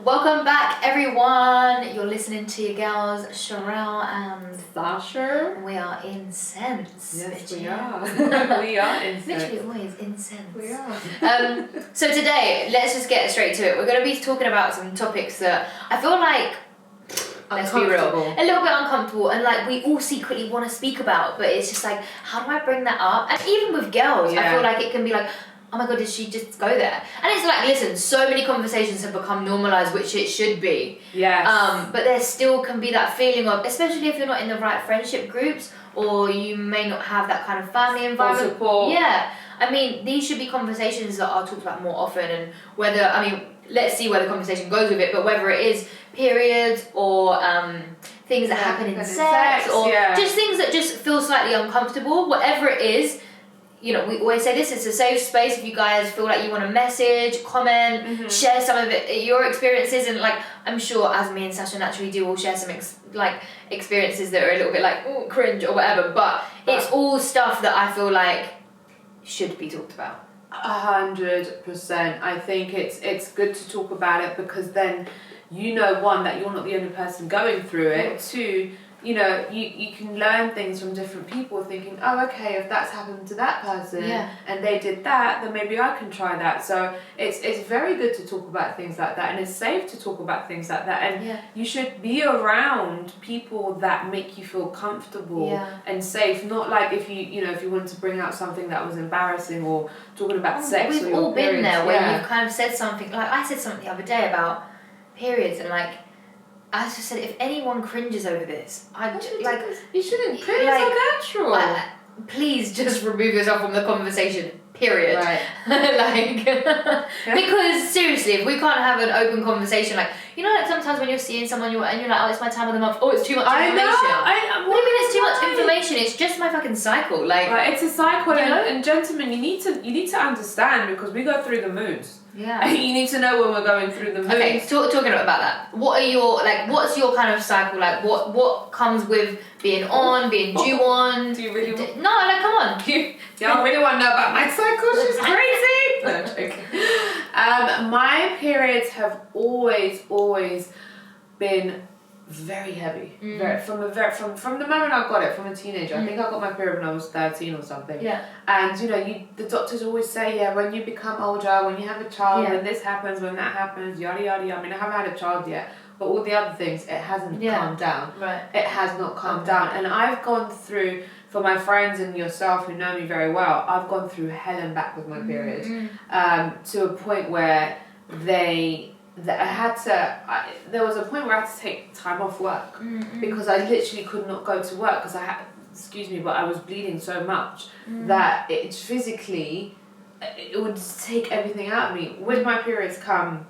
Welcome back, everyone. You're listening to your girls, Sherelle and Sasha. And we are InSense. Yes, we are. We are InSense. Literally always InSense. We are. So today, let's just get straight to it. We're going to be talking about some topics that I feel like, let's be real, a little bit uncomfortable, and like we all secretly want to speak about, but it's just like, how do I bring that up? And even with girls, I feel like it can be like, oh my god, did she just go there? And it's like, listen, so many conversations have become normalised, which it should be. Yes. But there still can be that feeling of, especially if you're not in the right friendship groups, or you may not have that kind of family environment. Or support. Yeah. I mean, these should be conversations that are talked about more often, and whether, I mean, let's see where the conversation goes with it, but whether it is periods or things that happen in sex, or just things that just feel slightly uncomfortable, whatever it is. You know, we always say this, it's a safe space if you guys feel like you want to message, comment, share some of it, your experiences, and like, I'm sure as me and Sasha naturally do, we'll share some experiences that are a little bit like, ooh, cringe or whatever, but it's all stuff that I feel like should be talked about. 100%. I think it's good to talk about it, because then you know, one, that you're not the only person going through it. Two, you know, you can learn things from different people, thinking, oh, okay, if that's happened to that person and they did that, then maybe I can try that. So it's very good to talk about things like that, and it's safe to talk about things like that, and you should be around people that make you feel comfortable and safe. Not like if you wanted to bring out something that was embarrassing, or talking about sex. We've all been there where you've kind of said something, like I said something the other day about periods, and like, I just said, if anyone cringes over this, you shouldn't. It's so natural. Please just remove yourself from the conversation. Period. Right. Because seriously, if we can't have an open conversation, like, you know, like sometimes when you're seeing someone, you're like, oh, it's my time of the month. Oh, it's too much information. I know. What do you mean it's too much information? It's just my fucking cycle. Like, it's a cycle, you know? and gentlemen, you need to understand, because we go through the moods. Yeah. You need to know when we're going through the moods. Okay, talking about that. What's your kind of cycle like? What comes with being on, being due on? Do you really want? No, like, come on. Y'all really want to know about my cycle? She's crazy. No, I'm joking. My periods have always been very heavy. From the moment I got it, from a teenager. I think I got my period when I was 13 or something. Yeah. And you know, the doctors always say, when you become older, when you have a child, when this happens, when that happens, yada yada yada. I mean, I haven't had a child yet, but all the other things, it hasn't calmed down. Right. It has not calmed down, and I've gone through. For my friends and yourself who know me very well, I've gone through hell and back with my period, to a point where there was a point where I had to take time off work, because I literally could not go to work, because but I was bleeding so much that it physically, it would take everything out of me. With my periods come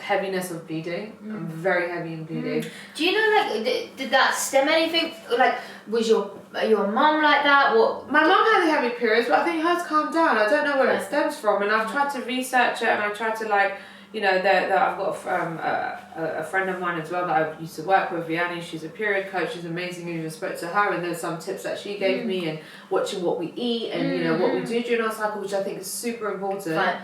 heaviness of bleeding. I'm very heavy in bleeding. Do you know, like, did that stem anything? Like, was your mum like that? What? My mum had heavy periods, but I think hers calmed down. I don't know where it stems from, and I've tried to research it, and I've tried to, like, you know, that I've got a friend of mine as well that I used to work with, Vagina. She's a period coach. She's amazing. I even spoke to her, and there's some tips that she gave me, and watching what we eat, and you know, what we do during our cycle, which I think is super important. Fine.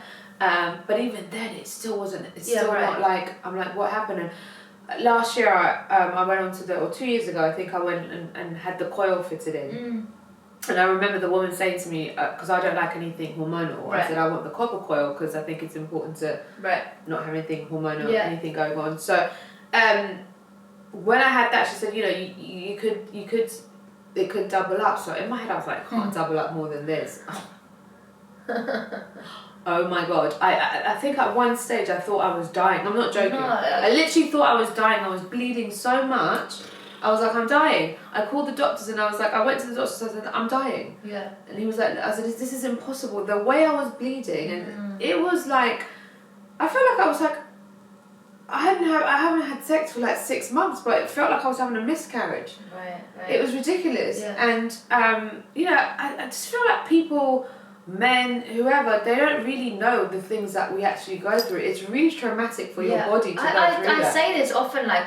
But even then, it still wasn't. It's still not like, I'm like, what happened? And last year, I went on to or 2 years ago, I think I went and had the coil fitted in. And I remember the woman saying to me, because I don't like anything hormonal, I said I want the copper coil, because I think it's important to not have anything hormonal, anything going on. So when I had that, she said, you know, it could double up. So in my head, I was like, can't double up more than this. Oh my god, I think at one stage I thought I was dying. I'm not joking. I literally thought I was dying. I was bleeding so much. I was like, I'm dying. I called the doctors, and I was like, I went to the doctors and I said, I'm dying. Yeah. And he was like, I said, this is impossible. The way I was bleeding, and it was like, I felt like I was like, I haven't had sex for like 6 months, but it felt like I was having a miscarriage. Right. It was ridiculous. Yeah. And you know, I just feel like people, men, whoever, they don't really know the things that we actually go through. It's really traumatic for your body to go through that. I say this often, like,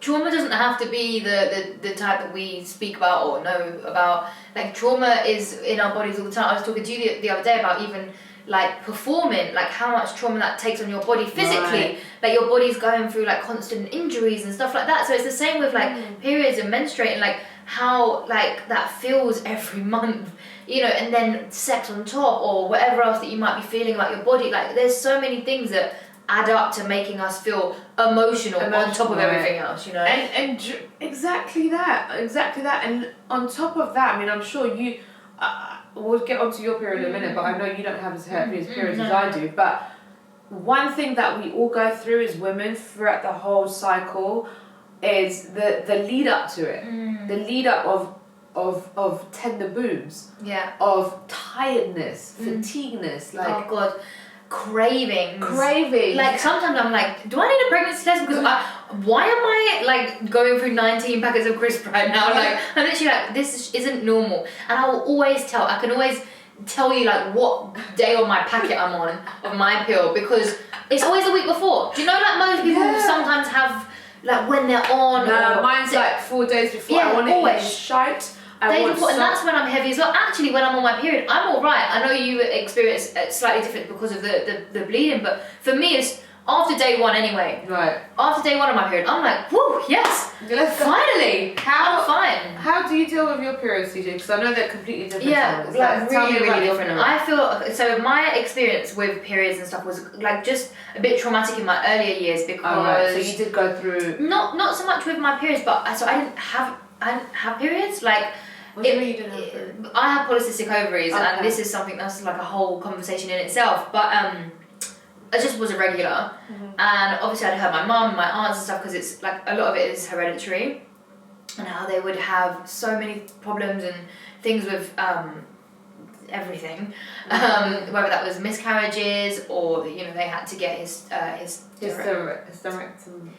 trauma doesn't have to be the type that we speak about or know about. Like, trauma is in our bodies all the time. I was talking to you the other day about even like performing, like how much trauma that takes on your body physically. Right. Like your body's going through like constant injuries and stuff like that. So it's the same with like periods and menstruating, like how like that feels every month, you know, and then sex on top or whatever else that you might be feeling about your body. Like there's so many things that add up to making us feel emotional on top of everything else, you know. And exactly that. And on top of that, I mean, I'm sure you. We'll get onto your period in a minute, but I know you don't have as heavy periods as I do. But one thing that we all go through as women throughout the whole cycle is the lead up to it. The lead up of tender boobs. Yeah. Of tiredness, fatigueness, like oh god, cravings. Like sometimes I'm like, do I need a pregnancy test? Because why am I like going through 19 packets of crisps right now? Like I'm literally like, this isn't normal. And I will always I can always tell you like what day on my packet I'm on of my pill, because it's always the week before. Do you know like most people sometimes have like when they're on? No, mine's like 4 days before. Yeah, I want always. to eat shite. And that's when I'm heavy as well. Actually, when I'm on my period, I'm all right. I know you experience it slightly different because of the bleeding, but for me, it's after day one anyway. Right. After day one of my period, I'm like, whoo, yes, finally, I'm fine. How do you deal with your periods, CJ? Because I know they're completely different. Yeah, like really different. I feel so. My experience with periods and stuff was like just a bit traumatic in my earlier years because. So you did go through. Not so much with my periods, but so I didn't have periods like. What do you mean you didn't have periods? I have polycystic ovaries, and this is something that's like a whole conversation in itself. But I just was irregular, and obviously I'd heard my mum and my aunts and stuff because it's like a lot of it is hereditary, and how they would have so many problems and things with everything, whether that was miscarriages or you know they had to get hysterectomy.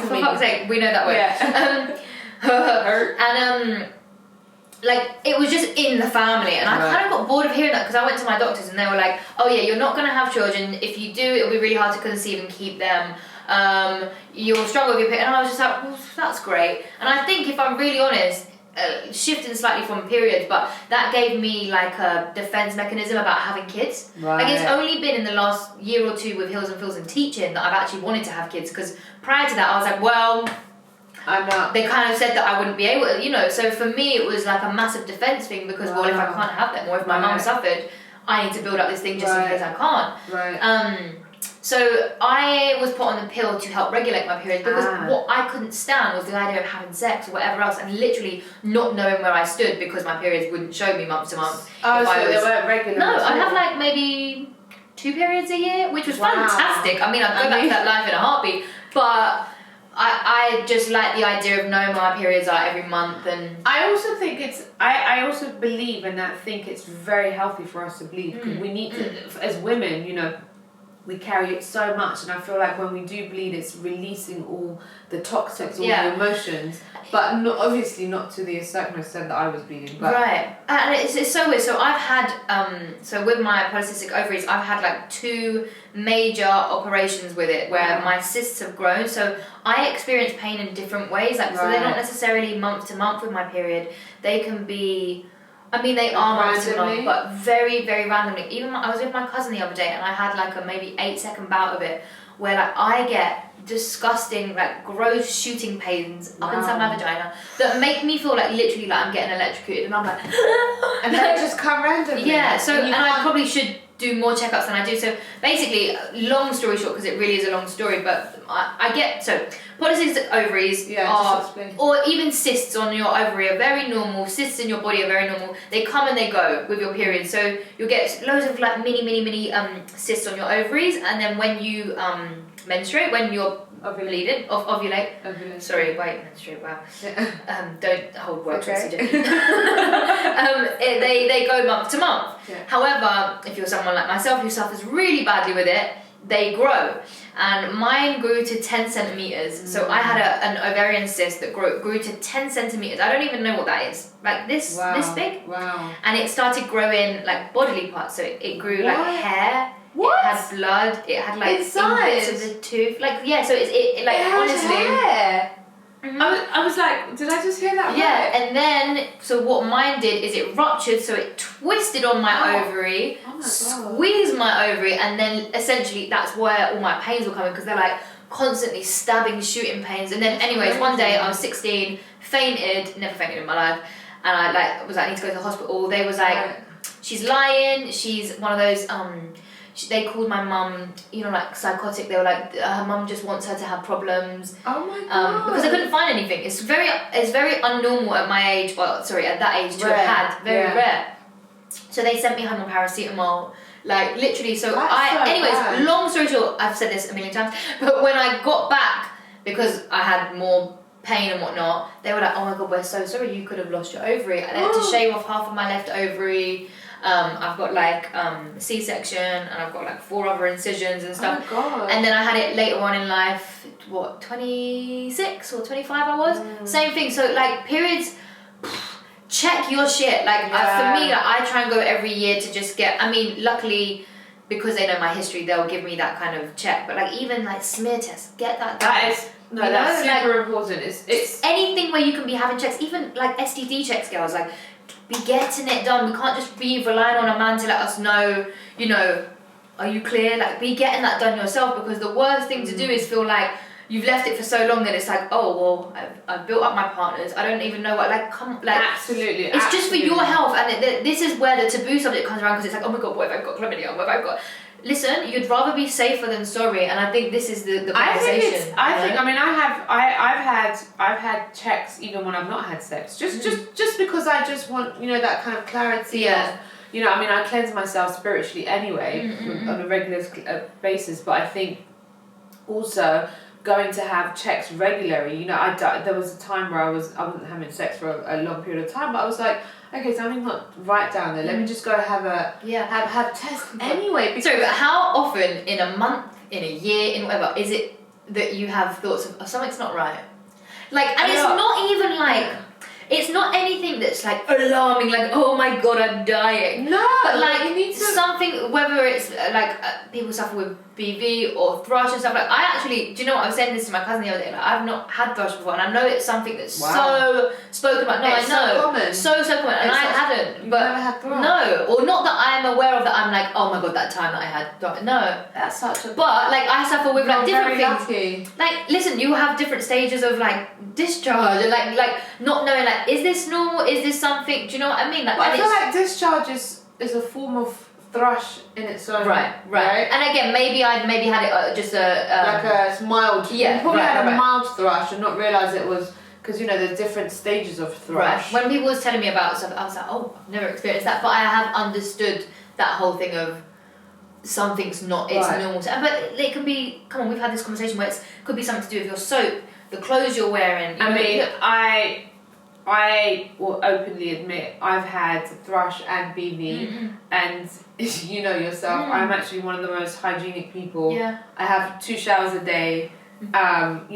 For fuck's sake, we know that word. Yeah. And like it was just in the family, and I kind of got bored of hearing that because I went to my doctors and they were like, "Oh yeah, you're not gonna have children. If you do, it'll be really hard to conceive and keep them. You'll struggle with your period." And I was just like, well, that's great. And I think if I'm really honest, shifting slightly from periods, but that gave me like a defense mechanism about having kids. Right. Like it's only been in the last year or two with Hills and Fills and teaching that I've actually wanted to have kids, because prior to that I was like, well, I'm not. They kind of said that I wouldn't be able to, you know, so for me it was like a massive defense thing because well, if I can't have them, or if my mum suffered, I need to build up this thing just in case I can't. Right. So I was put on the pill to help regulate my periods because what I couldn't stand was the idea of having sex or whatever else and literally not knowing where I stood because my periods wouldn't show me month to month. Oh, so they weren't regular? No, I'd have like maybe 2 periods a year, which was fantastic. I mean, I'd go back to that life in a heartbeat, but I just like the idea of knowing my periods are every month. And I also think I also believe and I think it's very healthy for us to bleed because we need to, as women, you know, we carry it so much, and I feel like when we do bleed, it's releasing all the toxics, all the emotions, but not, obviously not to the certain extent that I was bleeding. But right, and it's so weird. So I've had, so with my polycystic ovaries, I've had like 2 major operations with it where my cysts have grown. So I experience pain in different ways. Like so they're not necessarily month to month with my period. They can be. I mean, they are month to month, but very, very randomly. Even I was with my cousin the other day, and I had like a maybe 8-second bout of it, where like I get disgusting, like gross shooting pains up inside my vagina that make me feel like literally like I'm getting electrocuted, and I'm like, and they just come randomly. Yeah. So and I probably should do more checkups than I do. So basically, long story short, because it really is a long story, but I get so. Polycystic ovaries are, or even cysts on your ovary are very normal. Cysts in your body are very normal. They come and they go with your period. So you'll get loads of like mini cysts on your ovaries, and then when you menstruate, when you're ovulate. Sorry, wait, menstruate. Wow. Don't hold words. They go month to month. Yeah. However, if you're someone like myself who suffers really badly with it, they grow. And mine grew to 10 centimeters. So I had an ovarian cyst that grew to 10 centimeters. I don't even know what that is. Like this big. Wow. And it started growing like bodily parts. So it grew like hair. What? It had blood. It had like inside bits of the tooth. Like so it like it honestly. Hair. Mm-hmm. I was like, did I just hear that? Yeah, right? and then, so what mine did is it ruptured, so it twisted on my ovary, squeezed my ovary, and then essentially that's where all my pains were coming, because they're like constantly stabbing, shooting pains. And then anyways, one day I was 16, fainted, never fainted in my life, and I was like, I need to go to the hospital. They was like, she's lying, she's one of those, they called my mum, like psychotic. They were like, her mum just wants her to have problems. Oh my god! Because I couldn't find anything. It's very unnormal at my age. Well, sorry, at that age to have had. Very rare. So they sent me home on paracetamol. Like literally. So anyways, long story short, I've said this a million times. But when I got back, because I had more pain and whatnot, they were like, oh my god, we're so sorry. You could have lost your ovary. I had to shave off half of my left ovary. I've got like C-section, and I've got like 4 other incisions and stuff. Oh my god. And then I had it later on in life, 26 or 25 I was. Same thing. So like periods, check your shit. Like for me, like, I try and go every year to just get, luckily because they know my history, they'll give me that kind of check. But like even like smear tests, get that done. That is that's super important. It's anything where you can be having checks, even like STD checks, girls, like be getting it done. We can't just be relying on a man to let us know, are you clear? Like, be getting that done yourself, because the worst thing to do is feel like you've left it for so long that it's like, oh, well, I've built up my partners. I don't even know what, absolutely. It's just for your health, and this is where the taboo subject comes around, because it's like, oh my god, what if I've got chlamydia? What if I've got... Listen, you'd rather be safer than sorry, and I think this is the conversation. I've had checks even when I've not had sex, just because I just want that kind of clarity. Yeah. I cleanse myself spiritually anyway on a regular basis, but I think also going to have checks regularly. There was a time where I wasn't having sex for a long period of time, but I was like, okay, something's not right down there. Let me just go have tests anyway. Sorry, but how often in a month, in a year, in whatever, is it that you have thoughts of something's not right? Like, and it's not even like, it's not anything that's like alarming, like, oh my god, I'm dying. No, but like you need to... something, whether it's like people suffer with BV or thrush and stuff. Like, I actually, do you know what, I was saying this to my cousin the other day, like, I've not had thrush before, and I know it's something that's so spoken about. No, it's I know. So common. So common, and I hadn't. But never had thrush. No, or not that I'm aware of, that I'm like, oh my god, that time that I had thrush. No. That's such a... But like, I suffer with like different things. Lucky. Like, listen, you have different stages of like discharge, and like not knowing, like, is this normal? Is this something? Do you know what I mean? Like, I feel like discharge is a form of thrush in its own right. And again, maybe I'd had it just like a mild. Yeah, you probably had a mild thrush and not realise it was, because there's different stages of thrush. Right. When people was telling me about stuff, I was like, oh, I've never experienced that, but I have understood that whole thing of something's not, it's normal. But it can be, come on, we've had this conversation where it could be something to do with your soap, the clothes you're wearing. I will openly admit I've had thrush and BV, and you know yourself, I'm actually one of the most hygienic people. Yeah. I have 2 showers a day. It's got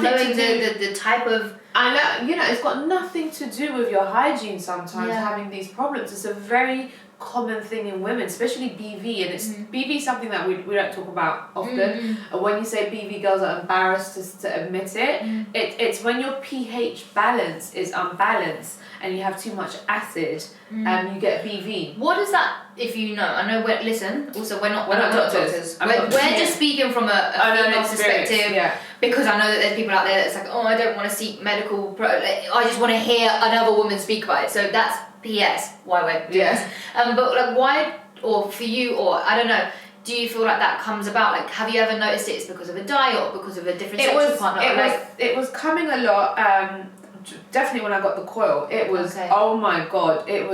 nothing to do the type of... I know, it's got nothing to do with your hygiene sometimes, having these problems. It's a very common thing in women, especially BV, and it's BV is something that we don't talk about often. And when you say BV, girls are embarrassed to admit it. It's when your pH balance is unbalanced and you have too much acid, and you get BV. What is that? If you know, I know. We're not doctors. We're just speaking from a female perspective, because I know that there's people out there that's like, oh, I don't want to seek medical. I just want to hear another woman speak about it. So that's PS. Why we're doing this. But like, why, or for you, or I don't know. Do you feel like that comes about? Like, have you ever noticed it's because of a diet or because of a different sexual partner? It was coming a lot. Definitely when I got the coil, it was oh my god. It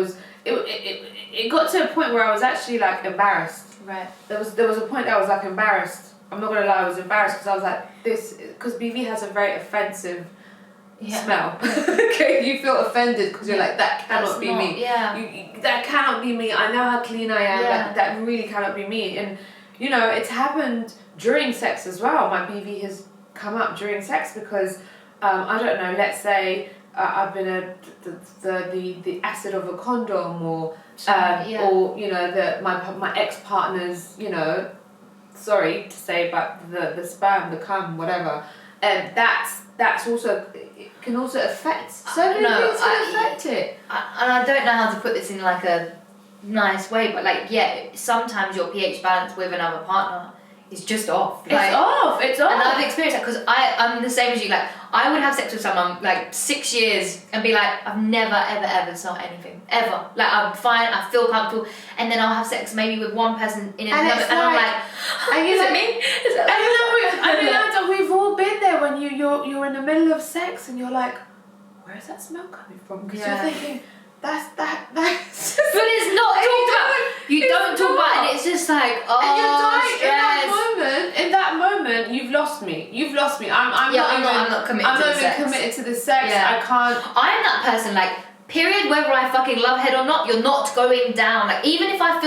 got to a point where I was actually like embarrassed. Right. There was a point that I was like embarrassed. I'm not gonna lie, I was embarrassed because I was like because BV has a very offensive smell. Okay, you feel offended because you're like, that cannot be me. Yeah. That cannot be me. I know how clean I am. Yeah. That really cannot be me. And it's happened during sex as well. My BV has come up during sex because I don't know. Let's say I've been the acid of a condom, or my ex-partner's, sorry to say, but the sperm, the cum, whatever. that's also, it can also affect so many things can affect it. And I don't know how to put this in like a nice way, but like, yeah, sometimes your pH balance with another partner is just off. It's off. And I've experienced that because I'm the same as you. Like, I would have sex with someone like 6 years and be like, I've never ever smelled anything ever. Like, I'm fine, I feel comfortable, and then I'll have sex maybe with one person in another, and I'm like, is it me? Is it I mean, we've all been there when you're in the middle of sex and you're like, where is that smell coming from? Because you're thinking, that's but it's not talked about. You don't talk about it, and it's just like, and you're dying stress. in that moment, you've lost me. I'm not committed to the sex. Yeah. I can't. I'm that person, like, period, whether I fucking love head or not, you're not going down. Like, even if I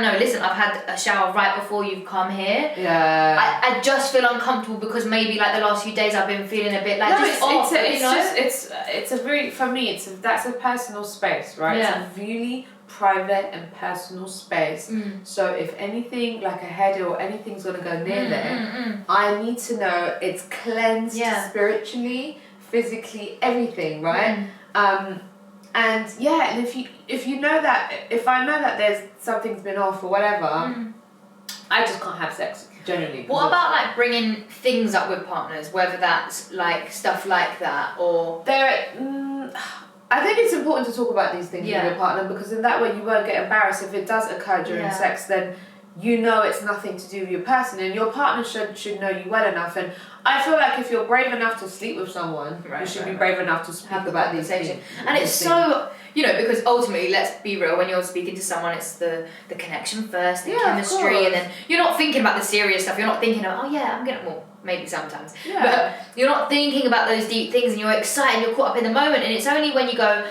know, listen, I've had a shower right before you've come here. Yeah. I just feel uncomfortable because maybe like the last few days I've been feeling a bit like it's a very, for me, that's a personal space, right? Yeah. It's a really private and personal space. So if anything like a head or anything's gonna go near there, I need to know it's cleansed spiritually, physically, everything, right? And if you know that, if I know that there's something's been off or whatever, I just can't have sex generally. What about like bringing things up with partners, whether that's like stuff like that or I think it's important to talk about these things with your partner, because in that way you won't get embarrassed if it does occur during sex. Then you know it's nothing to do with your person, and your partner should know you well enough. And I feel like if you're brave enough to sleep with someone, you should be brave enough to speak about these things. And it's so, because ultimately, let's be real, when you're speaking to someone, it's the connection first, the chemistry, and then you're not thinking about the serious stuff. You're not thinking of, I'm getting more. Maybe sometimes, but you're not thinking about those deep things, and you're excited, you're caught up in the moment, and it's only when you go,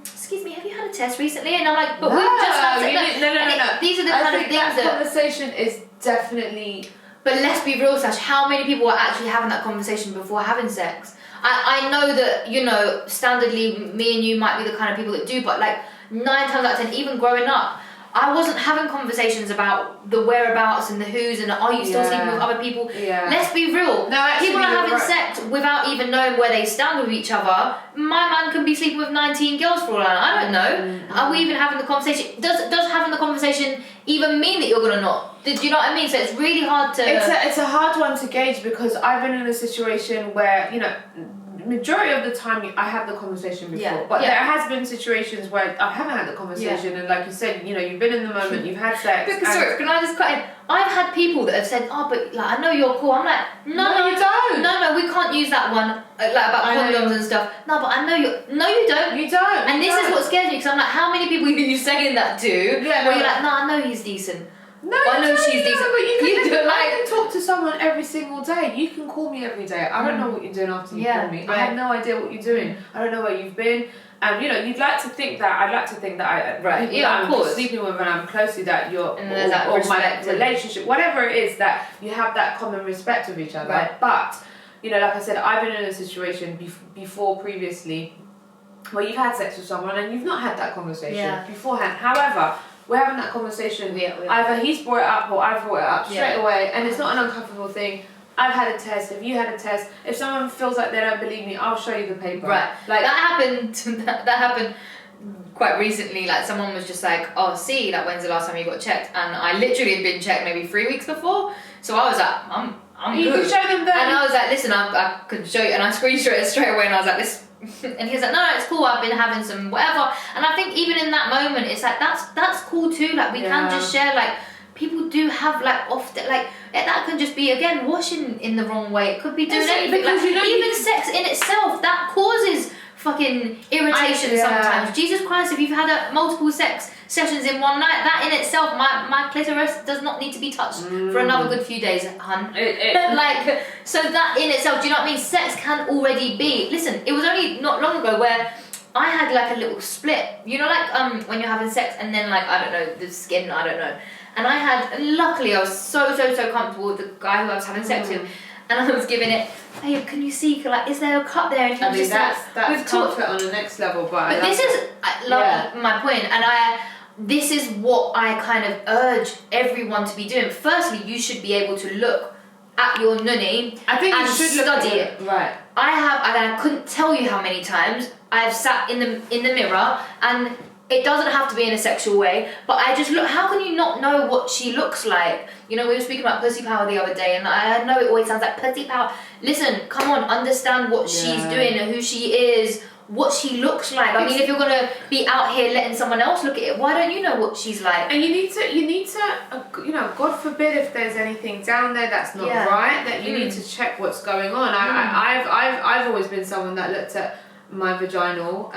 excuse me, have you had a test recently? And I'm like, but we've just had sex. No. These are the kind of things that conversation is definitely. But let's be real, Sash, how many people are actually having that conversation before having sex? I know that, standardly, me and you might be the kind of people that do, but like 9 times out of 10, even growing up, I wasn't having conversations about the whereabouts and the who's and are you still sleeping with other people. Let's be real. No, actually, people are having sex without even knowing where they stand with each other. My man can be sleeping with 19 girls for all I know. I don't know. Are we even having the conversation? Does having the conversation even mean that you're gonna not? Do you know what I mean? So it's really hard to. It's a hard one to gauge, because I've been in a situation where majority of the time I have the conversation before, but there has been situations where I haven't had the conversation, and like you said, you've been in the moment, you've had sex. Sorry, can I just cut in? I've had people that have said, but like I know you're cool. I'm like, no, you don't. No, we can't use that one like about condoms and stuff. No, but I know you. No, you don't. You don't. And this is what scares me, because I'm like, how many people are you saying that to? Yeah, where you're like, no, I know he's decent. No, I know she's decent. But I can talk to someone every single day. You can call me every day. I don't know what you're doing after you call me. Right. I have no idea what you're doing. I don't know where you've been. And you'd like to think that I'm sleeping with and I'm close to, that you're and there's that respect, my relationship, whatever it is, that you have that common respect with each other. Right. But like I said, I've been in a situation before previously where you've had sex with someone and you've not had that conversation beforehand. However, we're having that conversation. Either he's brought it up or I've brought it up straight away, and it's not an uncomfortable thing. I've had a test. If you had a test, if someone feels like they don't believe me, I'll show you the paper. Right. Like that happened quite recently. Like someone was just like, "Oh, see, like when's the last time you got checked?" And I literally had been checked maybe 3 weeks before. So I was like, "I'm you good." You can show them that. And I was like, "Listen, I could show you." And I screenshot it straight away, and I was like, "This." And he was like, no, it's cool, I've been having some whatever. And I think even in that moment, it's like that's cool too. Like we can just share, like people do have like often like that can just be again washing in the wrong way. It could be doing anything. Like, even sex in itself, that causes fucking irritation sometimes. Jesus Christ, if you've had multiple sex sessions in one night, that in itself, my clitoris does not need to be touched for another good few days, hun. Like, so that in itself, do you know what I mean? Sex can already be. Listen, it was only not long ago where I had like a little split. Like when you're having sex and then like I don't know the skin, I don't know. And I had, luckily, I was so comfortable with the guy who I was having sex with, and I was giving it, babe, can you see, like, is there a cut there? And he was just that's comfort on the next level, but this is, I love my point, and this is what I kind of urge everyone to be doing. Firstly, you should be able to look at your nunny I think and you should study look it. Right. I couldn't tell you how many times I've sat in the mirror, and it doesn't have to be in a sexual way, but I just look, how can you not know what she looks like? You know, we were speaking about pussy power the other day, and I know it always sounds like pussy power. Listen, come on, understand what she's doing and who she is, what she looks like. I mean, if you're gonna be out here letting someone else look at it, why don't you know what she's like? And you need to, you know, God forbid if there's anything down there that's not right, that you need to check what's going on. I've always been someone that looked at my vaginal,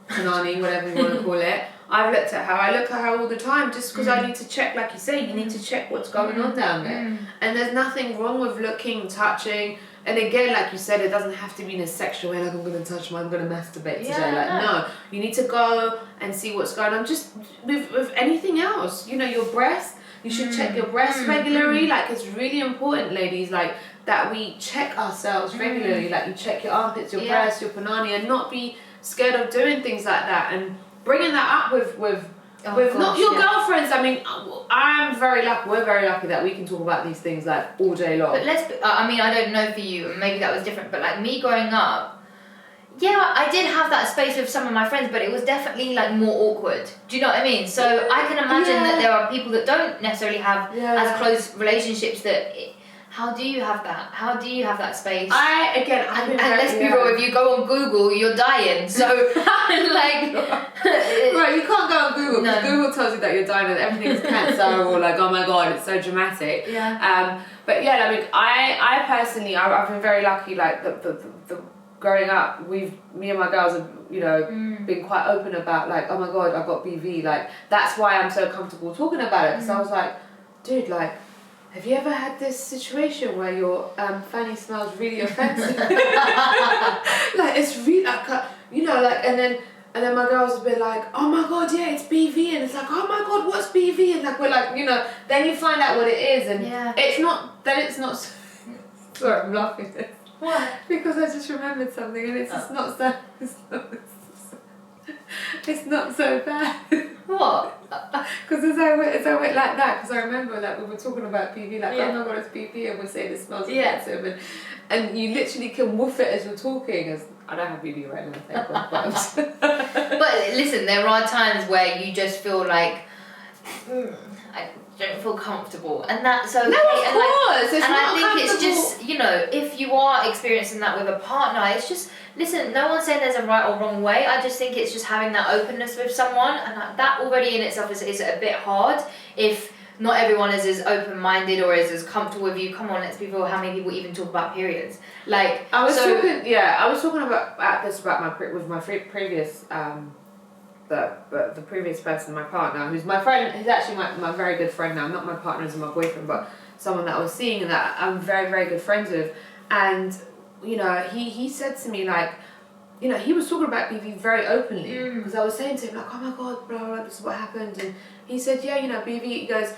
panani, whatever you want to call it. I've looked at her. I look at her all the time just because I need to check, like you say, you need to check what's going on down there. And there's nothing wrong with looking, touching. And again, like you said, it doesn't have to be in a sexual way, like I'm going to touch I'm going to masturbate today. Like, no. You need to go and see what's going on. Just with anything else, you know, your breast, you should check your breast regularly. Like, it's really important, ladies, like, that we check ourselves regularly. Like, you check your armpits, your breast, your panani, and not be scared of doing things like that, and bringing that up with not your girlfriends. I mean, I'm very lucky. We're very lucky that we can talk about these things like all day long. But I mean, I don't know for you. Maybe that was different. But like me growing up, yeah, I did have that space with some of my friends, but it was definitely like more awkward. Do you know what I mean? So I can imagine that there are people that don't necessarily have as close relationships that. How do you have that? How do you have that space? And let's be real, if you go on Google, you're dying. So, like... Right, you can't go on Google, because Google tells you that you're dying and everything's cancer, or like, oh my God, it's so dramatic. Yeah. But yeah, I mean, I personally, I've been very lucky, like, the growing up, me and my girls have, you know, been quite open about, like, oh my God, I've got BV. Like, that's why I'm so comfortable talking about it, because I was like, dude, like, have you ever had this situation where your fanny smells really offensive? Like, it's really, like, you know, like, and then my girls have been like, oh my God, yeah, it's BV, and it's like, oh my God, what's BV? And like, we're like, you know, then you find out what it is, and it's not, sorry, I'm laughing at this. What? Because I just remembered something, and it's just not so, it's not so bad. What? Because as I went like that, because I remember that we were talking about PV, like, oh my God, it's PV, and we're saying it smells offensive, and you literally can woof it as you're talking. As I don't have PV right now, thank God, But listen, there are times where you just feel like, I don't feel comfortable, and that's okay. No, of course, and I think it's just, you know, if you are experiencing that with a partner, it's just, listen, no one's saying there's a right or wrong way. I just think it's just having that openness with someone, and that already in itself is a bit hard if not everyone is as open-minded or is as comfortable with you. Come on, let's be real. How many people even talk about periods? Like, I was talking about my previous the previous person, my partner, who's my friend, who's actually my very good friend now, not my partner as my boyfriend, but someone that I was seeing and that I'm very, very good friends with. And, you know, he said to me, like, you know, he was talking about BV very openly, because I was saying to him, like, oh my God, blah, blah, blah, this is what happened. And he said, yeah, you know, BV, he goes,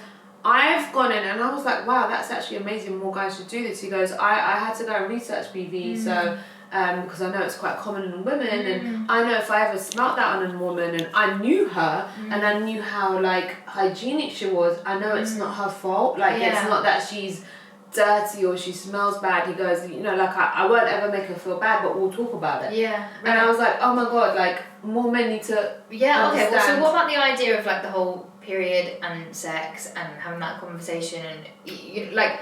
I've gone in, and I was like, wow, that's actually amazing, more guys should do this. He goes, I had to go and research BV, so... because I know it's quite common in women, and I know if I ever smelt that on a woman and I knew her and I knew how like hygienic she was, I know it's not her fault. Like it's not that she's dirty or she smells bad. He goes, you know, like I won't ever make her feel bad, but we'll talk about it. Yeah. Right. And I was like, oh my God, like more men need to understand. Okay. Well, so what about the idea of like the whole period and sex and having that conversation and like.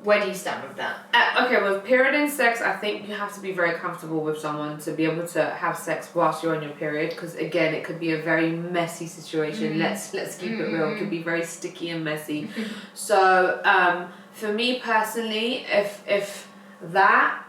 Where do you stand with that? Okay, with period and sex, I think you have to be very comfortable with someone to be able to have sex whilst you're on your period, because again, it could be a very messy situation. Let's keep it real. It could be very sticky and messy. So for me personally, if that,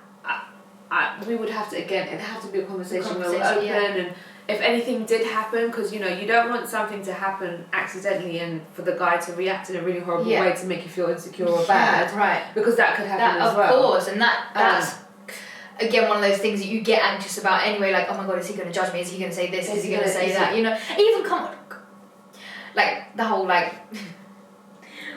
we would have to, again, it'd have to be a conversation where we're open and if anything did happen, because you know you don't want something to happen accidentally and for the guy to react in a really horrible way to make you feel insecure or bad, right? Because that could happen as well. Of course, and that's again one of those things that you get anxious about anyway. Like, oh my God, is he going to judge me? Is he going to say this? Is he going to say that? You know, even like the whole like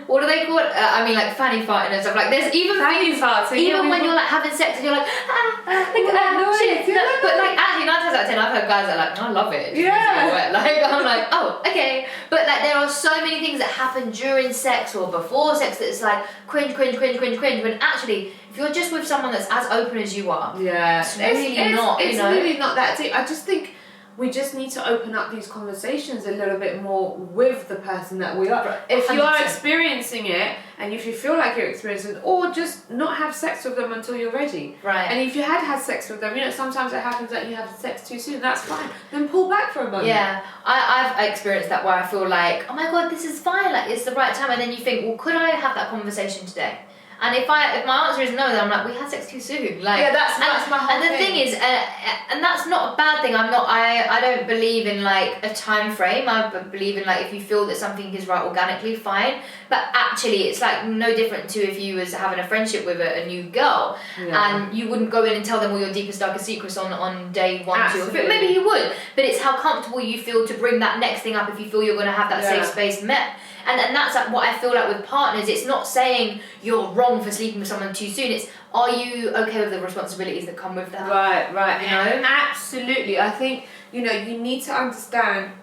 what do they call it? I mean, like fanny farting and stuff. Like there's even fanny farting. Even when you're like having sex and you're like, shit. No, but like actually 9 times out of 10, I've heard guys that are like, I love it. Yeah. Like I'm like, oh, okay. But like there are so many things that happen during sex or before sex that it's like cringe. When actually, if you're just with someone that's as open as you are, it's really not. It's really not that deep. I just think we just need to open up these conversations a little bit more with the person that we are. If you are experiencing it, and if you feel like you're experiencing it, or just not have sex with them until you're ready. Right. And if you had sex with them, sometimes it happens that you have sex too soon, that's fine. Then pull back for a moment. Yeah, I've experienced that where I feel like, oh my God, this is fine, like it's the right time. And then you think, well, could I have that conversation today? And if my answer is no, then I'm like, we had sex too soon. Like, yeah, that's my whole thing. And the thing is, and that's not a bad thing. I don't believe in like a time frame. I believe in like if you feel that something is right organically, fine. But actually, it's like no different to if you was having a friendship with a new girl, and you wouldn't go in and tell them all your deepest, darkest secrets on day 1, Absolutely. 2, or 3. Maybe you would, but it's how comfortable you feel to bring that next thing up if you feel you're going to have that safe space met. And that's like what I feel like with partners. It's not saying you're wrong for sleeping with someone too soon. It's, are you okay with the responsibilities that come with that? Right. Absolutely. I think, you need to understand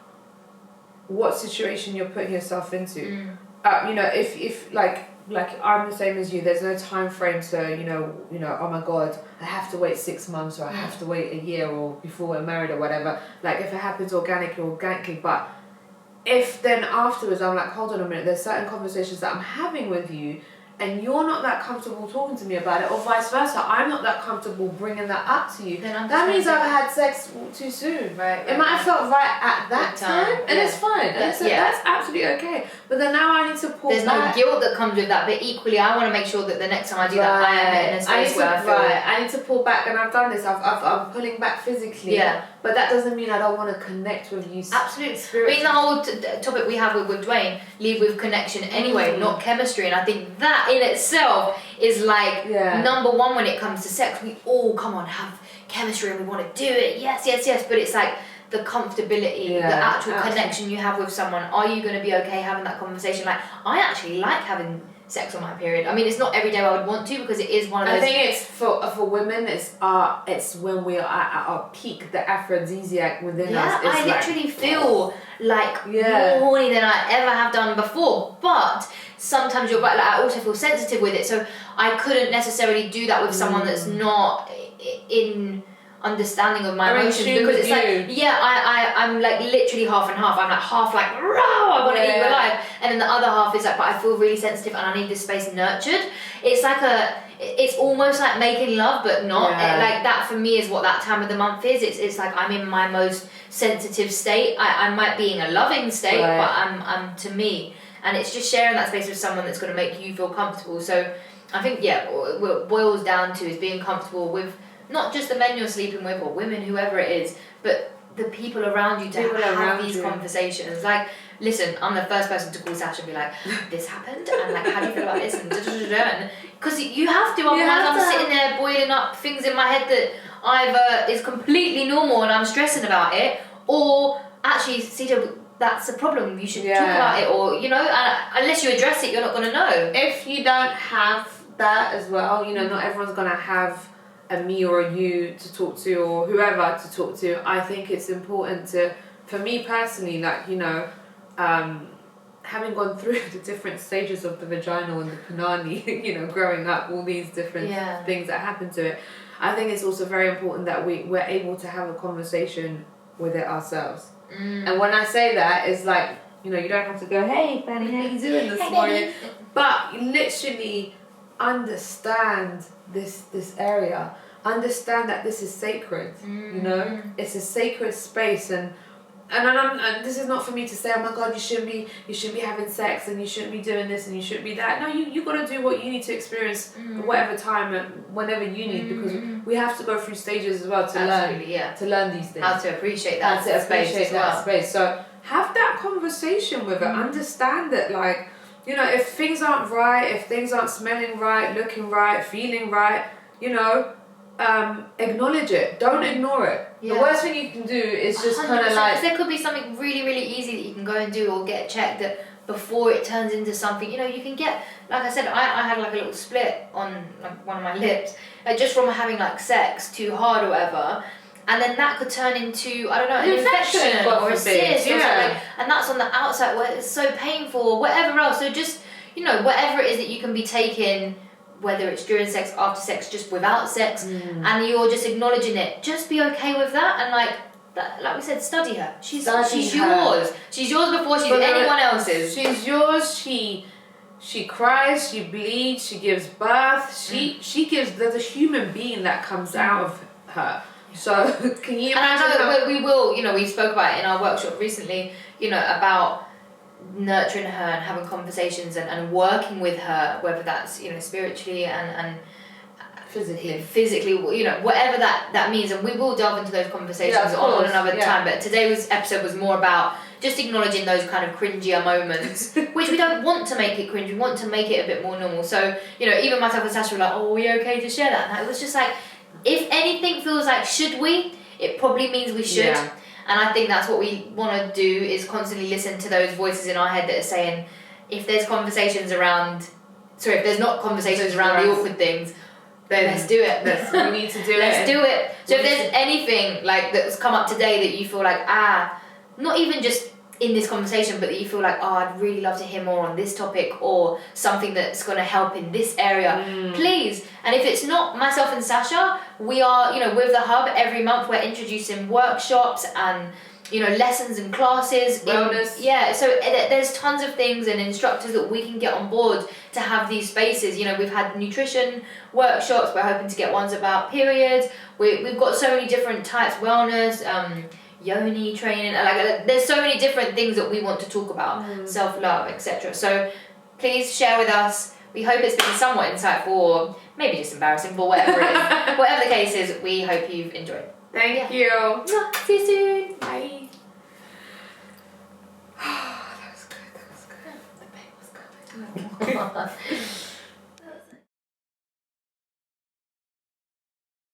what situation you're putting yourself into. If like I'm the same as you, there's no time frame to, oh my God, I have to wait 6 months or I have to wait a year or before we're married or whatever. Like if it happens organically, but if then afterwards I'm like, hold on a minute, there's certain conversations that I'm having with you and you're not that comfortable talking to me about it, or vice versa, I'm not that comfortable bringing that up to you, that means I've had sex too soon. Right. It might have felt right at that time, and it's fine. And that's absolutely okay. But then now I need to pull back. There's no guilt that comes with that, but equally I want to make sure that the next time I do that, I am in a space where I feel... I need to pull back, and I've done this. I'm pulling back physically. Yeah. But that doesn't mean I don't want to connect with you. Absolutely. I mean, the whole topic we have with Dwayne, leave with connection anyway, not chemistry. And I think that in itself is like number one when it comes to sex. We all, come on, have chemistry and we want to do it. Yes. But it's like the comfortability, the actual connection you have with someone. Are you going to be okay having that conversation? Like, I actually like having sex on my period. I mean, it's not every day I would want to, because it is one of those... I think it's for women, it's when we are at our peak, the aphrodisiac within us. I literally feel like more horny than I ever have done before. But sometimes you're right, like I also feel sensitive with it, so I couldn't necessarily do that with someone that's not in understanding of my emotions, because it's like I'm like literally half and half. I'm like half like, raw, I want to eat you alive, and then the other half is like, but I feel really sensitive and I need this space nurtured. It's like it's almost like making love, but not. Like that for me is what that time of the month is. It's like I'm in my most sensitive state. I might be in a loving state, but I'm to me, and it's just sharing that space with someone that's going to make you feel comfortable. So I think what it boils down to is being comfortable with not just the men you're sleeping with or women, whoever it is, but the people around you to have these conversations. Like, listen, I'm the first person to call Sasha and be like, this happened, and like, how do you feel about this? And because you have to, otherwise I'm sitting there boiling up things in my head that either is completely normal and I'm stressing about it, or actually, Cedar, that's a problem, you should talk about it, or, unless you address it, you're not going to know. If you don't have that as well, not everyone's going to have a me or a you to talk to, or whoever to talk to. I think it's important to, for me personally, like, having gone through the different stages of the vaginal and the punani, growing up, all these different things that happen to it, I think it's also very important that we're able to have a conversation with it ourselves. And when I say that, it's like, you don't have to go, hey Fanny, how you doing this morning? But literally understand this area, understand that this is sacred. It's a sacred space, and this is not for me to say, oh my God, you shouldn't be having sex, and you shouldn't be doing this, and you shouldn't be that. No, you got to do what you need to experience whatever time and whenever you need, because we have to go through stages as well to learn these things, how to appreciate that space. So have that conversation with it, understand it, like, if things aren't right, if things aren't smelling right, looking right, feeling right, acknowledge it. Don't ignore it. The worst thing you can do is just kind of like... There could be something really, really easy that you can go and do or get checked, before it turns into something. You know, you can get, like I said, I had like a little split on like one of my lips, like just from having like sex too hard or whatever. And then that could turn into, I don't know, an infection or a cyst or something. And that's on the outside where it's so painful or whatever else. So just, you know, whatever it is that you can be taking, whether it's during sex, after sex, just without sex, and you're just acknowledging it, just be okay with that. And like we said, study her. She's yours. She's yours before she's anyone else's. She's yours. She cries, she bleeds, she gives birth, she gives, there's a human being that comes out of her. So, can you imagine? And I know we will, you know, we spoke about it in our workshop recently, you know, about nurturing her and having conversations and working with her, whether that's, you know, spiritually and physically, you know, whatever that means. And we will delve into those conversations on another time. But today's episode was more about just acknowledging those kind of cringier moments, which we don't want to make it cringe. We want to make it a bit more normal. So, you know, even myself and Sasha were like, oh, are we okay to share that? And it was just like, if anything feels like should we, it probably means we should. And I think that's what we want to do, is constantly listen to those voices in our head that are saying, if there's not conversations around the awkward things, then let's do it. We need to do it. Let's do it. So if there's anything like that's come up today that you feel like, not even just in this conversation, but that you feel like, I'd really love to hear more on this topic, or something that's going to help in this area, please. And if it's not myself and Sasha, we are, you know, with the Hub, every month we're introducing workshops and, you know, lessons and classes. Wellness. So there's tons of things and instructors that we can get on board to have these spaces. You know, we've had nutrition workshops, we're hoping to get ones about periods. We've got so many different types, wellness, yoni training, like there's so many different things that we want to talk about, self-love, etc. So please share with us. We hope it's been somewhat insightful, or maybe just embarrassing, but whatever it is, whatever the case is, we hope you've enjoyed. Thank you. See you soon. Bye. That was good. The pain was coming.